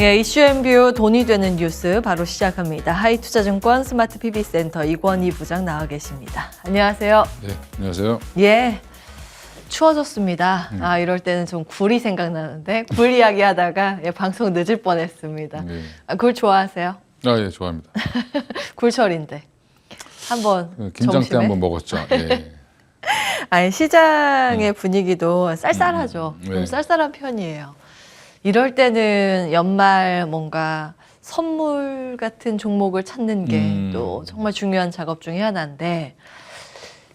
예, 이슈앤뷰 돈이 되는 뉴스 바로 시작합니다. 하이투자증권 스마트 PB센터 이권희 부장 나와 계십니다. 안녕하세요. 네, 안녕하세요. 예, 추워졌습니다. 이럴 때는 좀 굴이 생각나는데 굴 이야기 하다가 예, 방송 늦을 뻔했습니다. 네. 굴 좋아하세요? 예, 좋아합니다. 굴철인데 한번 김장 때 점심에? 한번 먹었죠. 예. 아니, 시장의 분위기도 쌀쌀하죠. 좀 네. 쌀쌀한 편이에요. 이럴 때는 연말 뭔가 선물 같은 종목을 찾는 게 또 정말 중요한 작업 중에 하나인데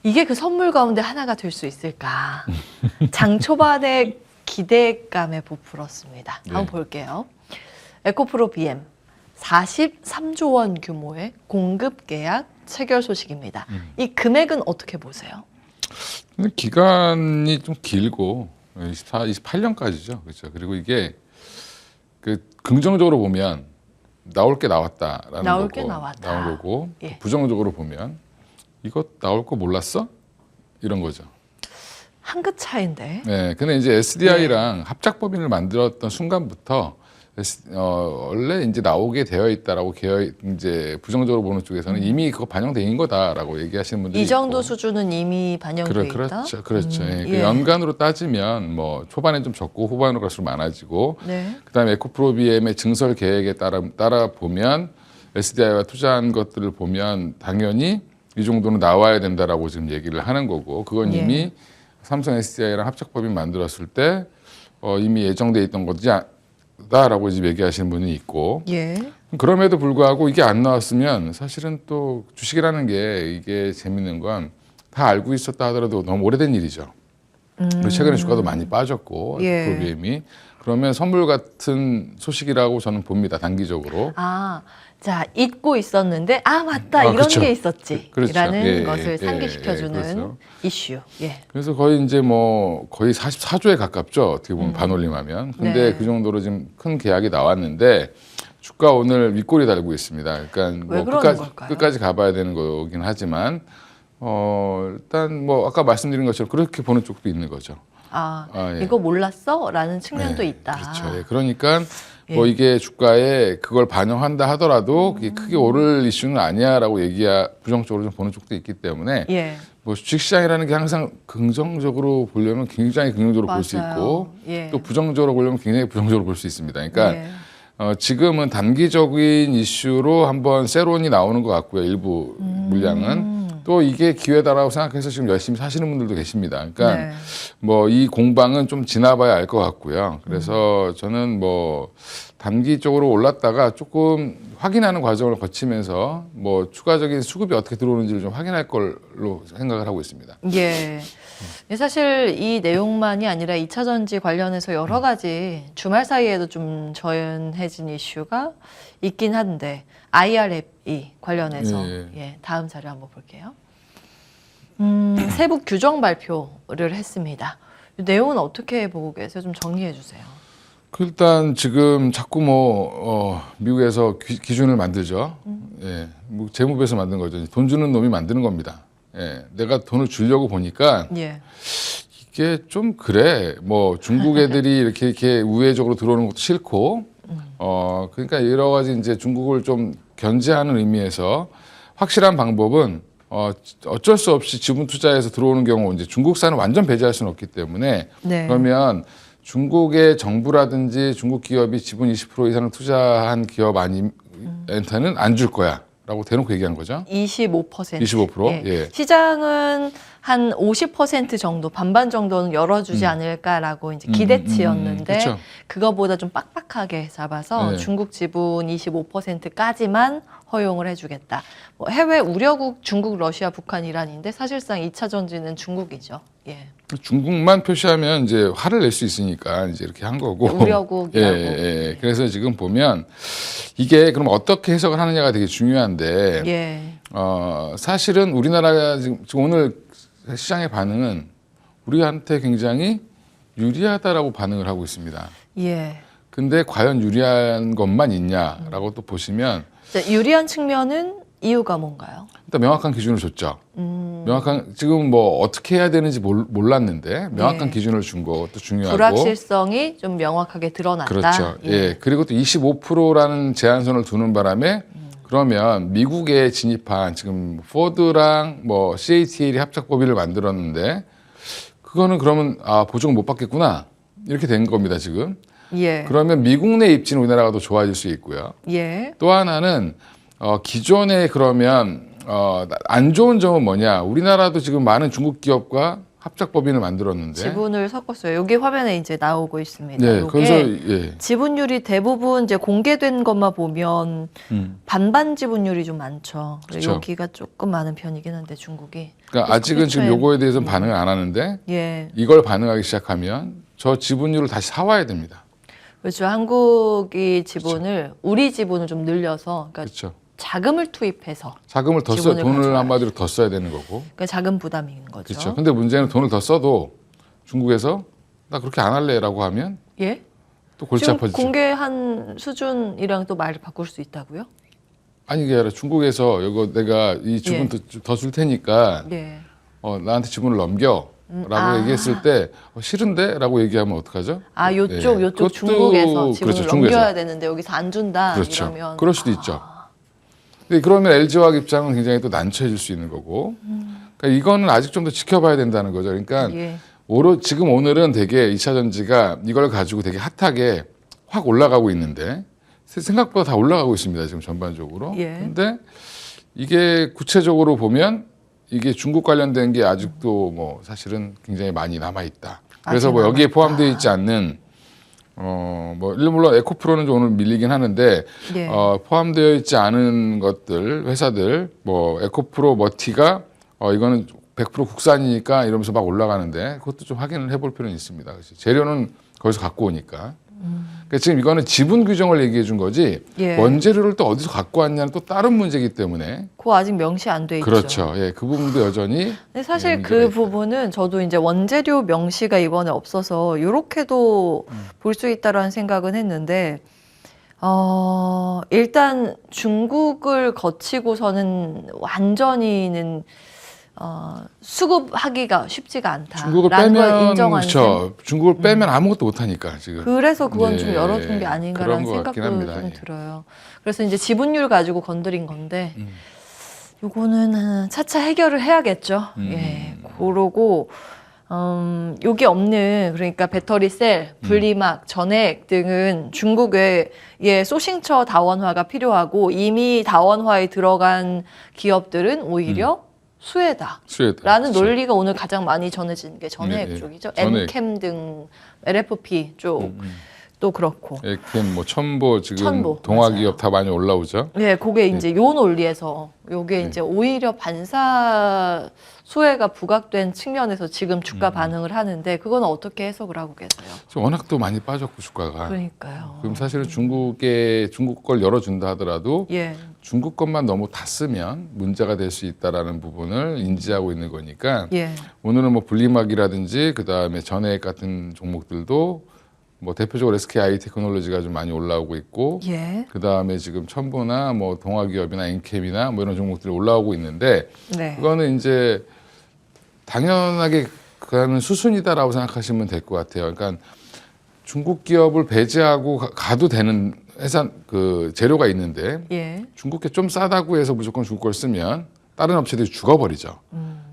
이게 그 선물 가운데 하나가 될 수 있을까? 장 초반에 기대감에 부풀었습니다. 한번 네. 볼게요. 에코프로 BM 43조 원 규모의 공급 계약 체결 소식입니다. 이 금액은 어떻게 보세요? 근데 기간이 좀 길고 28년까지죠. 그렇죠. 그리고 이게 그 긍정적으로 보면 나올 게 나왔다라는 나올 거고, 게 나왔다. 나온 거고 예. 부정적으로 보면 이거 나올 거 몰랐어? 이런 거죠. 한 끗 차인데. 네, 근데 이제 SDI랑 합작법인을 만들었던 순간부터 원래 이제 나오게 되어 있다라고 이제 부정적으로 보는 쪽에서는 이미 그거 반영된 거다라고 얘기하시는 분들이 이 정도 있고. 수준은 이미 반영돼 있다. 그렇죠, 그렇죠. 예. 그 예. 연간으로 따지면 뭐 초반에 좀 적고 후반으로 갈수록 많아지고, 네. 그다음에 에코프로비엠의 증설 계획에 따라 보면 SDI와 투자한 것들을 보면 당연히 이 정도는 나와야 된다라고 지금 얘기를 하는 거고, 그건 예. 이미 삼성 SDI랑 합작법인 만들었을 때 이미 예정돼 있던 거다라고 지금 얘기하시는 분이 있고. 예. 그럼에도 불구하고 이게 안 나왔으면 사실은 또 주식이라는 게 이게 재밌는 건 다 알고 있었다 하더라도 너무 오래된 일이죠. 그리고 최근에 주가도 많이 빠졌고 예. 프로비엠이 그러면 선물 같은 소식이라고 저는 봅니다. 단기적으로. 아, 자, 잊고 있었는데 맞다. 이런 그렇죠. 게 있었지. 그렇죠. 라는 예, 것을 예, 상기시켜주는 그렇죠. 이슈. 예. 그래서 거의 이제 뭐 거의 44조에 가깝죠. 어떻게 보면 반올림하면. 근데 네. 그 정도로 지금 큰 계약이 나왔는데 주가 오늘 윗골이 달고 있습니다. 그러니까 왜 뭐 그러는 걸까요? 끝까지 가봐야 되는 거긴 하지만 일단 뭐 아까 말씀드린 것처럼 그렇게 보는 쪽도 있는 거죠. 예. 이거 몰랐어? 라는 측면도 네, 있다. 그렇죠. 예, 그러니까 예. 뭐 이게 주가에 그걸 반영한다 하더라도 그게 크게 오를 이슈는 아니야라고 부정적으로 좀 보는 쪽도 있기 때문에 예. 뭐 주식시장이라는 게 항상 긍정적으로 보려면 굉장히 긍정적으로 볼 수 맞아요. 있고 예. 또 부정적으로 보려면 굉장히 부정적으로 볼 수 있습니다. 그러니까 예. 지금은 단기적인 이슈로 한번 세론이 나오는 것 같고요. 일부 물량은. 또 이게 기회다라고 생각해서 지금 열심히 사시는 분들도 계십니다. 그러니까 네. 뭐 이 공방은 좀 지나봐야 알 것 같고요. 그래서 저는 뭐 단기적으로 올랐다가 조금 확인하는 과정을 거치면서 뭐 추가적인 수급이 어떻게 들어오는지를 좀 확인할 걸로 생각을 하고 있습니다. 예. 사실 이 내용만이 아니라 2차 전지 관련해서 여러 가지 주말 사이에도 좀 전해진 이슈가 있긴 한데 IRFE 관련해서 예. 다음 자료 한번 볼게요. 세부 규정 발표를 했습니다. 이 내용은 어떻게 보고 계세요? 좀 정리해 주세요. 일단 지금 자꾸 미국에서 기준을 만들죠. 예, 뭐 재무부에서 만든 거죠. 돈 주는 놈이 만드는 겁니다. 예, 내가 돈을 주려고 보니까 예. 이게 좀 그래. 뭐 중국 애들이 이렇게 우회적으로 들어오는 것도 싫고, 그러니까 여러 가지 이제 중국을 좀 견제하는 의미에서 확실한 방법은 어쩔 수 없이 지분 투자에서 들어오는 경우 이제 중국산을 완전 배제할 수는 없기 때문에 네. 그러면 중국의 정부라든지 중국 기업이 지분 20% 이상을 투자한 기업 아니면은 안 줄 거야라고 대놓고 얘기한 거죠. 25%. 25%? 예. 예. 시장은 한 50% 정도, 반반 정도는 열어주지 않을까라고 이제 기대치였는데 그렇죠. 그거보다 좀 빡빡하게 잡아서 네. 중국 지분 25%까지만 허용을 해주겠다. 뭐 해외 우려국 중국, 러시아, 북한, 이란인데 사실상 2차 전지는 중국이죠. 예. 중국만 표시하면 이제 화를 낼 수 있으니까 이제 이렇게 한 거고. 우려국이라고. 예. 그래서 지금 보면 이게 그럼 어떻게 해석을 하느냐가 되게 중요한데, 예. 사실은 우리나라가 지금 오늘 시장의 반응은 우리한테 굉장히 유리하다라고 반응을 하고 있습니다. 예. 근데 과연 유리한 것만 있냐라고 또 보시면 자, 유리한 측면은 이유가 뭔가요? 일단 명확한 기준을 줬죠. 명확한 지금 뭐 어떻게 해야 되는지 몰랐는데 명확한 예. 기준을 준 것도 중요하고. 불확실성이 좀 명확하게 드러났다. 그렇죠. 예. 그리고 또 25%라는 제한선을 두는 바람에 그러면 미국에 진입한 지금 포드랑 뭐 CATL이 합작 법인을 만들었는데 그거는 그러면 보증을 못 받겠구나 이렇게 된 겁니다 지금. 예. 그러면 미국 내 입지는 우리나라가 더 좋아질 수 있고요. 예. 또 하나는 기존에 그러면 안 좋은 점은 뭐냐? 우리나라도 지금 많은 중국 기업과 합작 법인을 만들었는데 지분을 섞었어요. 여기 화면에 이제 나오고 있습니다. 네, 요게 거기서 예. 지분율이 대부분 이제 공개된 것만 보면 반반 지분율이 좀 많죠. 그렇죠. 여기가 조금 많은 편이긴 한데 중국이. 그러니까 아직은 지금 요거에 대해서는 반응을 안 하는데 예. 이걸 반응하기 시작하면 저 지분율을 다시 사와야 됩니다. 그렇죠. 한국이 지분을 우리 지분을 좀 늘려서 그러니까 그렇죠. 자금을 투입해서 자금을 더 지분을 돈을 가져와야죠. 한마디로 더 써야 되는 거고. 그러니까 자금 부담인 거죠. 그렇죠. 근데 문제는 돈을 더 써도 중국에서 나 그렇게 안 할래라고 하면 예? 또 골치 지금 아파지죠. 공개한 수준이랑 또 말을 바꿀 수 있다고요? 아니 이게 아니라 중국에서 이거 내가 이 지분 예. 더 줄 테니까 예. 나한테 지분을 넘겨. 라고 얘기했을 때 싫은데? 라고 얘기하면 어떡하죠? 요쪽 예. 그것도 중국에서 지분을 그렇죠, 중국에서. 넘겨야 되는데 여기서 안 준다 그렇죠. 이러면 그럴 수도 있죠. 근데 그러면 LG화학 입장은 굉장히 또 난처해질 수 있는 거고. 그러니까 이거는 아직 좀 더 지켜봐야 된다는 거죠. 그러니까 예. 지금 오늘은 되게 2차 전지가 이걸 가지고 되게 핫하게 확 올라가고 있는데 생각보다 다 올라가고 있습니다. 지금 전반적으로. 예. 근데 이게 구체적으로 보면 이게 중국 관련된 게 아직도 뭐 사실은 굉장히 많이 남아 있다. 그래서 뭐 여기에 포함되어 있지 않는 뭐 물론 에코프로는 좀 오늘 밀리긴 하는데 예. 포함되어 있지 않은 것들 회사들 뭐 에코프로 머티가 이거는 100% 국산이니까 이러면서 막 올라가는데 그것도 좀 확인을 해볼 필요는 있습니다. 그치? 재료는 거기서 갖고 오니까. 그러니까 지금 이거는 지분 규정을 얘기해 준 거지 예. 원재료를 또 어디서 갖고 왔냐는 또 다른 문제이기 때문에 그거 아직 명시 안 돼 있죠. 그렇죠. 예, 그 부분도 여전히 근데 사실 문제가 그 있다. 부분은 저도 이제 원재료 명시가 이번에 없어서 이렇게도 볼 수 있다라는 생각은 했는데 일단 중국을 거치고서는 완전히는 수급하기가 쉽지가 않다. 중국을 라는 걸 빼면 인정하는 그렇죠. 중국을 빼면 아무것도 못 하니까 지금. 그래서 그건 좀 예, 열어둔 게 아닌가라는 그런 것 같긴 생각도 합니다. 좀 예. 들어요. 그래서 이제 지분율 가지고 건드린 건데 요거는 차차 해결을 해야겠죠. 예, 그러고 여기 없는 그러니까 배터리 셀, 분리막, 전해액 등은 중국의 소싱처 다원화가 필요하고 이미 다원화에 들어간 기업들은 오히려 수혜다. 라는 그렇죠. 논리가 오늘 가장 많이 전해지는 게 전해액 네, 네. 쪽이죠. 전해액. 엔캠 등 LFP 쪽도 그렇고. 에캠, 뭐 첨보 지금 첨보, 동화기업 다 많이 올라오죠. 네, 그게 이제 요 논리에서 요게 이제 오히려 반사 수혜가 부각된 측면에서 지금 주가 반응을 하는데 그건 어떻게 해석을 하고 계세요? 지금 워낙 또 많이 빠졌고 주가가. 그러니까요. 그럼 사실은 중국 걸 열어준다 하더라도 예, 중국 것만 너무 다 쓰면 문제가 될 수 있다라는 부분을 인지하고 있는 거니까 예, 오늘은 뭐 분리막이라든지 그 다음에 전해액 같은 종목들도 뭐 대표적으로 SKI 테크놀로지가 좀 많이 올라오고 있고 예, 그 다음에 지금 첨보나 뭐 동화기업이나 엔캠이나 뭐 이런 종목들이 올라오고 있는데 네, 그거는 이제 당연하게 그거는 수순이다라고 생각하시면 될 것 같아요. 그러니까 중국 기업을 배제하고 가도 되는 회사 그 재료가 있는데 예, 중국 게 좀 싸다고 해서 무조건 중국 걸 쓰면 다른 업체들이 죽어버리죠.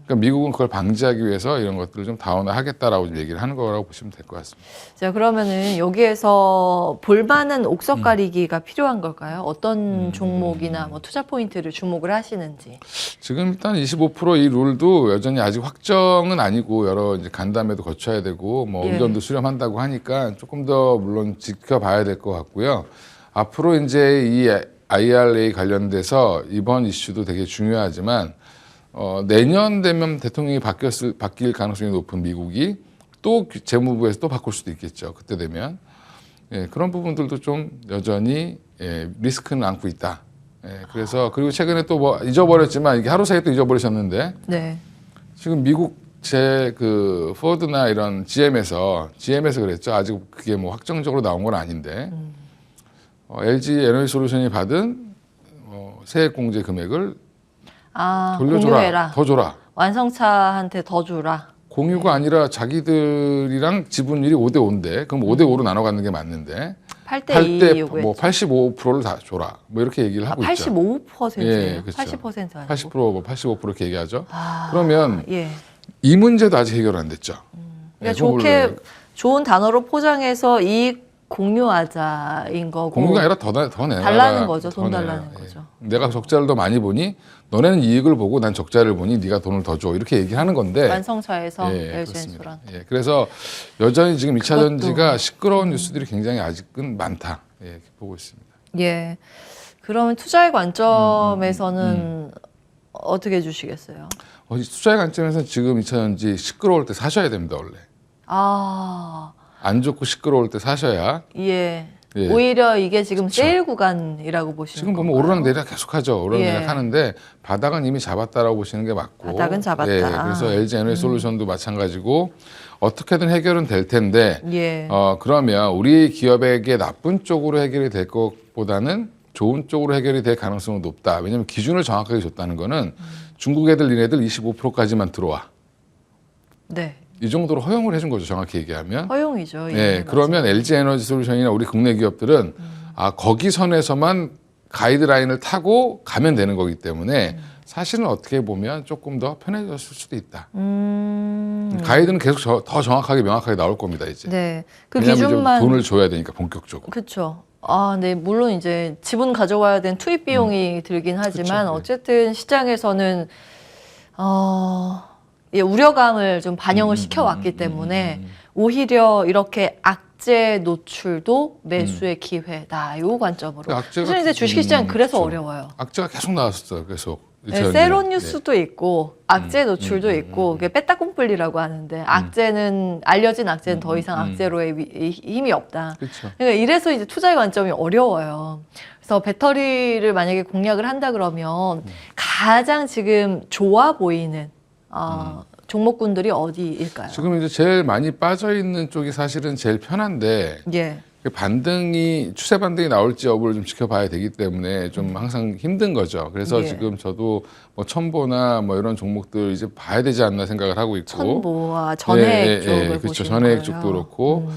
그러니까 미국은 그걸 방지하기 위해서 이런 것들을 좀 다원화하겠다라고 좀 얘기를 하는 거라고 보시면 될 것 같습니다. 자 그러면은 여기에서 볼만한 옥석 가리기가 필요한 걸까요? 어떤 종목이나 뭐 투자 포인트를 주목을 하시는지. 지금 일단 25%이 룰도 여전히 아직 확정은 아니고 여러 이제 간담회도 거쳐야 되고 뭐 예. 의견도 수렴한다고 하니까 조금 더 물론 지켜봐야 될 것 같고요. 앞으로 이제 이 IRA 관련돼서 이번 이슈도 되게 중요하지만 내년 되면 대통령이 바뀔 가능성이 높은 미국이 또 재무부에서 또 바꿀 수도 있겠죠. 그때 되면 그런 부분들도 좀 여전히 리스크는 안고 있다. 그래서 그리고 최근에 또 뭐 잊어버렸지만 이게 하루 사이에 또 잊어버리셨는데 네, 지금 미국 그 포드나 이런 GM에서 그랬죠. 아직 그게 뭐 확정적으로 나온 건 아닌데 LG 에너지 솔루션이 받은 세액공제 금액을 아, 돌려줘라, 공유해라. 더 줘라. 완성차한테 더 주라. 공유가 아니라 자기들이랑 지분율이 5대 5인데 그럼 5대 5로 나눠 갖는 게 맞는데 8대 2 요구했죠. 뭐 85%를 다 줘라. 뭐 이렇게 얘기를 하고 있죠. 85%예요. 예, 그렇죠. 80% 아니고. 80% 뭐 85% 이렇게 얘기하죠. 아, 그러면 예. 이 문제도 아직 해결 안 됐죠. 그러니까 그거 좋게 물론 좋은 단어로 포장해서 이익 공유하자인 거고. 공유가 아니라 더 내놔라. 달라는 거죠. 더 돈 내라. 달라는 예. 거죠. 내가 적자를 더 많이 보니 너네는 이익을 보고 난 적자를 보니 네가 돈을 더 줘. 이렇게 얘기하는 건데. 완성차에서 예, LG엔소랑. 예, 그래서 여전히 지금 2차 그것도. 전지가 시끄러운 뉴스들이 굉장히 아직은 많다. 예, 이렇게 보고 있습니다. 예. 그러면 투자의 관점에서는 어떻게 해주시겠어요? 투자의 관점에서는 지금 2차 전지 시끄러울 때 사셔야 됩니다, 원래. 아, 안 좋고 시끄러울 때 사셔야. 예. 예. 오히려 이게 지금 세일 구간이라고 보시는 지금 보면 건가요? 오르락내리락 계속하죠. 오르락내리락 예. 하는데 바닥은 이미 잡았다라고 보시는 게 맞고. 바닥은 잡았다. 예, 그래서 LG 에너지솔루션도 마찬가지고 어떻게든 해결은 될 텐데 예. 그러면 우리 기업에게 나쁜 쪽으로 해결이 될 것보다는 좋은 쪽으로 해결이 될 가능성은 높다. 왜냐하면 기준을 정확하게 줬다는 거는 중국 애들 니네들 25%까지만 들어와. 네. 이 정도로 허용을 해준 거죠. 정확히 얘기하면. 허용이죠. 예, 그러면 LG 에너지 솔루션이나 우리 국내 기업들은 거기 선에서만 가이드라인을 타고 가면 되는 거기 때문에 사실은 어떻게 보면 조금 더 편해졌을 수도 있다. 가이드는 계속 더 정확하게 명확하게 나올 겁니다, 이제. 네. 그 왜냐하면 이제 기준만 돈을 줘야 되니까 본격적으로. 그렇죠. 아, 네. 물론 이제 지분 가져와야 되는 투입 비용이 들긴 하지만 그쵸, 네. 어쨌든 시장에서는 예, 우려감을 좀 반영을 시켜왔기 때문에 오히려 이렇게 악재 노출도 매수의 기회다. 이 관점으로. 그 악재가- 사실 이제 주식시장 은 그래서 그쵸. 어려워요. 악재가 계속 나왔었어요, 계속. 네, 세론 뉴스도 있고 악재 노출도 있고 그게 빼따꼼뿔이라고 하는데 악재는 알려진 악재는 더 이상 악재로의 힘이 없다. 그렇죠. 그러니까 이래서 이제 투자의 관점이 어려워요. 그래서 배터리를 만약에 공략을 한다 그러면 가장 지금 좋아 보이는 종목군들이 어디일까요? 지금 이제 제일 많이 빠져 있는 쪽이 사실은 제일 편한데 예. 그 반등이 추세 반등이 나올지 여부를 좀 지켜봐야 되기 때문에 좀 항상 힘든 거죠. 그래서 예. 지금 저도 뭐 첨보나 뭐 이런 종목들 이제 봐야 되지 않나 생각을 하고 있고. 천보와 전해액 쪽을 그렇죠. 보시는 전해액 거예요. 쪽도 그렇고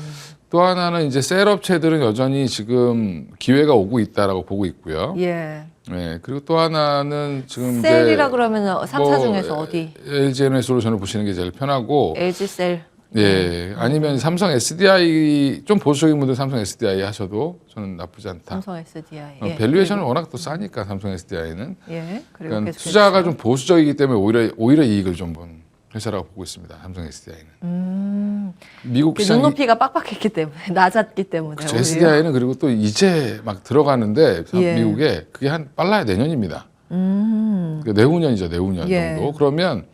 또 하나는 이제 셀업체들은 여전히 지금 기회가 오고 있다라고 보고 있고요. 예. 네, 그리고 또 하나는 지금 셀이라 이제 그러면 3사 중에서 어디? LG 에너지솔루션을 보시는 게 제일 편하고. LG 셀. 예, 아니면 삼성 SDI 좀 보수적인 분들 삼성 SDI 하셔도 저는 나쁘지 않다. 삼성 SDI. 밸류에이션은 워낙 또 싸니까 삼성 SDI는. 예. 그리고 그러니까 계속 투자가 좀 보수적이기 때문에 오히려 이익을 좀 본 회사라고 보고 있습니다. 삼성 SDI는. 미국 시장 눈높이가 빡빡했기 때문에 낮았기 때문에 그쵸, 오히려. SDI는 그리고 또 이제 막 들어가는데 예. 미국에 그게 한 빨라야 내년입니다. 그러니까 내후년이죠, 내후년 예. 정도. 그러면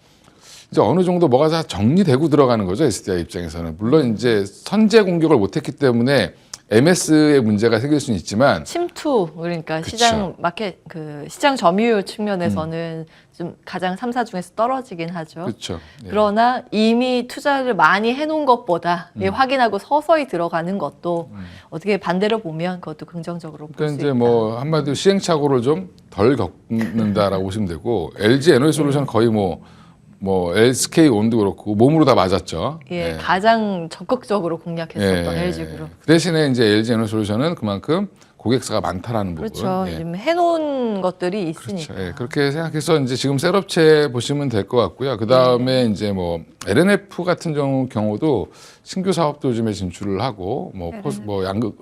이제 어느 정도 뭐가 다 정리되고 들어가는 거죠, SDI 입장에서는. 물론 이제 선제 공격을 못했기 때문에 MS의 문제가 생길 수는 있지만 침투 그러니까 그쵸. 시장 마켓 그 시장 점유율 측면에서는 좀 가장 3사 중에서 떨어지긴 하죠. 그렇죠. 예. 그러나 이미 투자를 많이 해놓은 것보다 예, 확인하고 서서히 들어가는 것도 어떻게 반대로 보면 그것도 긍정적으로 볼 수 그러니까 있다. 이제 뭐 한마디로 시행착오를 좀 덜 겪는다라고 보시면 되고 LG 에너지솔루션 거의 뭐 SK 온도 그렇고 몸으로 다 맞았죠. 예, 가장 적극적으로 공략했었던 LG그룹. 그 대신에 이제 LG 에너지솔루션은 그만큼 고객사가 많다라는 부분. 그렇죠. 예. 지금 해놓은 것들이 있으니까. 그렇죠. 예, 그렇게 생각해서 이제 지금 셀업체 보시면 될 것 같고요. 그 다음에 이제 뭐 LNF 같은 경우도 신규 사업도 요즘에 진출을 하고 뭐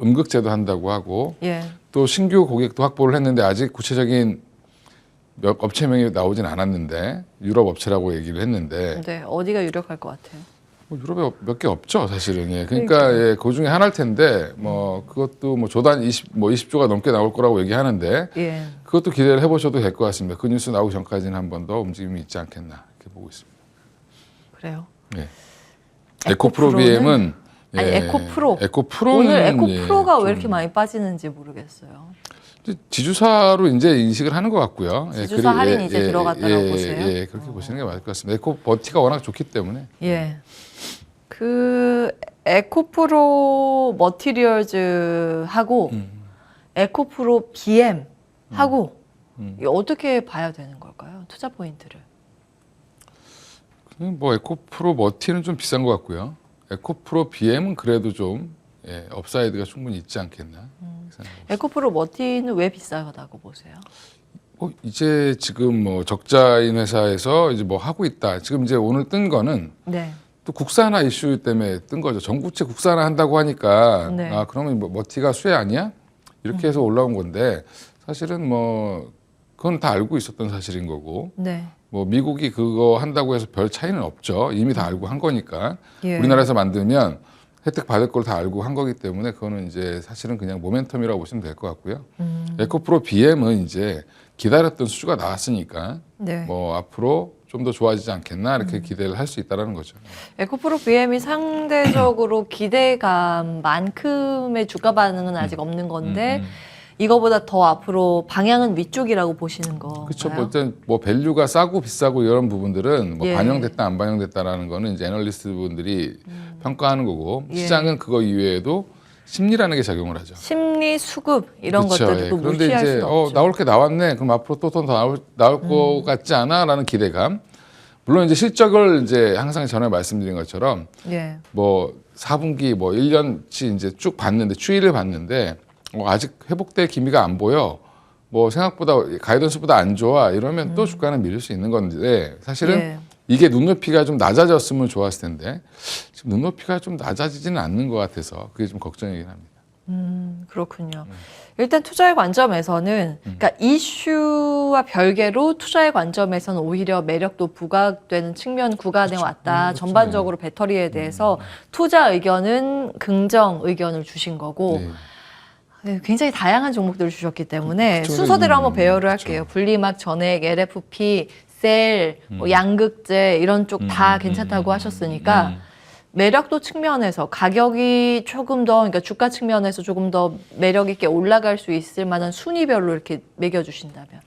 음극제도 한다고 하고 예. 또 신규 고객도 확보를 했는데 아직 구체적인 몇 업체명이 나오진 않았는데 유럽 업체라고 얘기를 했는데 네, 어디가 유력할 것 같아요? 뭐 유럽에 몇 개 없죠 사실은. 예. 그러니까 예, 그 중에 하나일 텐데 뭐 그것도 뭐 조단 20조가 넘게 나올 거라고 얘기하는데 예. 그것도 기대를 해보셔도 될 것 같습니다. 그 뉴스 나오기 전까지는 한 번 더 움직임이 있지 않겠나 이렇게 보고 있습니다. 그래요. 예. 에코프로 BM은 아니 에코프로. 에코프로는 오늘 에코프로가 좀 왜 이렇게 많이 빠지는지 모르겠어요. 지주사로 이제 인식을 하는 것 같고요. 지주사 할인 이제 들어갔다고 보세요? 예, 그렇게 보시는 게 맞을 것 같습니다. 에코버티가 워낙 좋기 때문에. 예. 그 에코프로 머티리얼즈하고 에코프로 BM 하고 이거 어떻게 봐야 되는 걸까요? 투자 포인트를. 뭐 에코프로 머티는 좀 비싼 것 같고요. 에코프로 BM은 그래도 좀 업사이드가 충분히 있지 않겠나 생각합니다. 에코프로 머티는 왜 비싸다고 보세요? 이제 지금 뭐 적자인 회사에서 이제 뭐 하고 있다. 지금 이제 오늘 뜬 거는 네. 또 국산화 이슈 때문에 뜬 거죠. 전구체 국산화 한다고 하니까 네. 아 그러면 뭐 머티가 수혜 아니야? 이렇게 해서 올라온 건데 사실은 뭐 그건 다 알고 있었던 사실인 거고 네. 뭐 미국이 그거 한다고 해서 별 차이는 없죠. 이미 다 알고 한 거니까 예. 우리나라에서 만들면 혜택 받을 걸 다 알고 한 거기 때문에 그거는 이제 사실은 그냥 모멘텀이라고 보시면 될 것 같고요. 에코프로 BM은 이제 기다렸던 수주가 나왔으니까 네. 뭐 앞으로 좀 더 좋아지지 않겠나 이렇게 기대를 할 수 있다라는 거죠. 에코프로 BM이 상대적으로 기대감만큼의 주가 반응은 아직 없는 건데 이거보다 더 앞으로 방향은 위쪽이라고 보시는 거. 그렇죠. 뭐 일단 뭐 밸류가 싸고 비싸고 이런 부분들은 뭐 예. 반영됐다 안 반영됐다라는 거는 이제 애널리스트 분들이 평가하는 거고 예. 시장은 그거 이외에도 심리라는 게 작용을 하죠. 심리 수급 이런 그렇죠. 것들도 예. 그런데 무시할 이제 수 없죠. 나올 게 나왔네. 그럼 앞으로 또 더 나올 것 같지 않아?라는 기대감. 물론 이제 실적을 이제 항상 전에 말씀드린 것처럼 예. 뭐 4분기 뭐 1년치 이제 쭉 봤는데 추이를 봤는데 아직 회복될 기미가 안 보여. 뭐 생각보다 가이던스보다 안 좋아. 이러면 또 주가는 밀릴 수 있는 건데 사실은 예. 이게 눈높이가 좀 낮아졌으면 좋았을 텐데 지금 눈높이가 좀 낮아지지는 않는 것 같아서 그게 좀 걱정이긴 합니다. 그렇군요. 일단 투자의 관점에서는 그러니까 이슈와 별개로 투자의 관점에서는 오히려 매력도 부각되는 측면 구간에 왔다. 전반적으로 배터리에 대해서 투자 의견은 긍정 의견을 주신 거고 네. 네, 굉장히 다양한 종목들을 주셨기 때문에 그쵸. 순서대로 한번 배열을 그쵸. 할게요. 분리막, 전액, LFP, 셀, 뭐 양극재 이런 쪽 다 괜찮다고 하셨으니까 매력도 측면에서 가격이 조금 더 그러니까 주가 측면에서 조금 더 매력 있게 올라갈 수 있을 만한 순위별로 이렇게 매겨주신다면.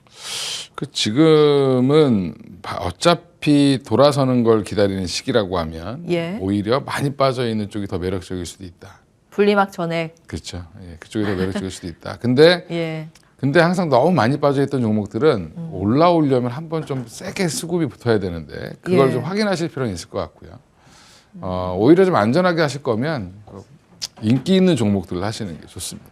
그 지금은 어차피 돌아서는 걸 기다리는 시기라고 하면 예. 오히려 많이 빠져 있는 쪽이 더 매력적일 수도 있다. 분리막, 전액. 그렇죠. 예, 그쪽이 더 매력적일 수도 있다. 근데 예. 항상 너무 많이 빠져있던 종목들은 올라오려면 한번 좀 세게 수급이 붙어야 되는데 그걸 예. 좀 확인하실 필요는 있을 것 같고요. 오히려 좀 안전하게 하실 거면 인기 있는 종목들을 하시는 게 좋습니다.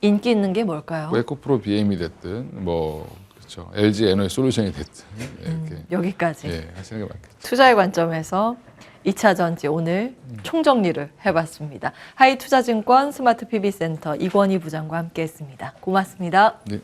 인기 있는 게 뭘까요? 뭐 에코프로 BM이 됐든 뭐 그렇죠. LG 에너지 솔루션이 됐든 이렇게 여기까지. 예, 하시는 게 맞겠죠. 투자의 관점에서 2차 전지 오늘 총정리를 해봤습니다. 하이투자증권 스마트 PB센터 이권희 부장과 함께했습니다. 고맙습니다. 네.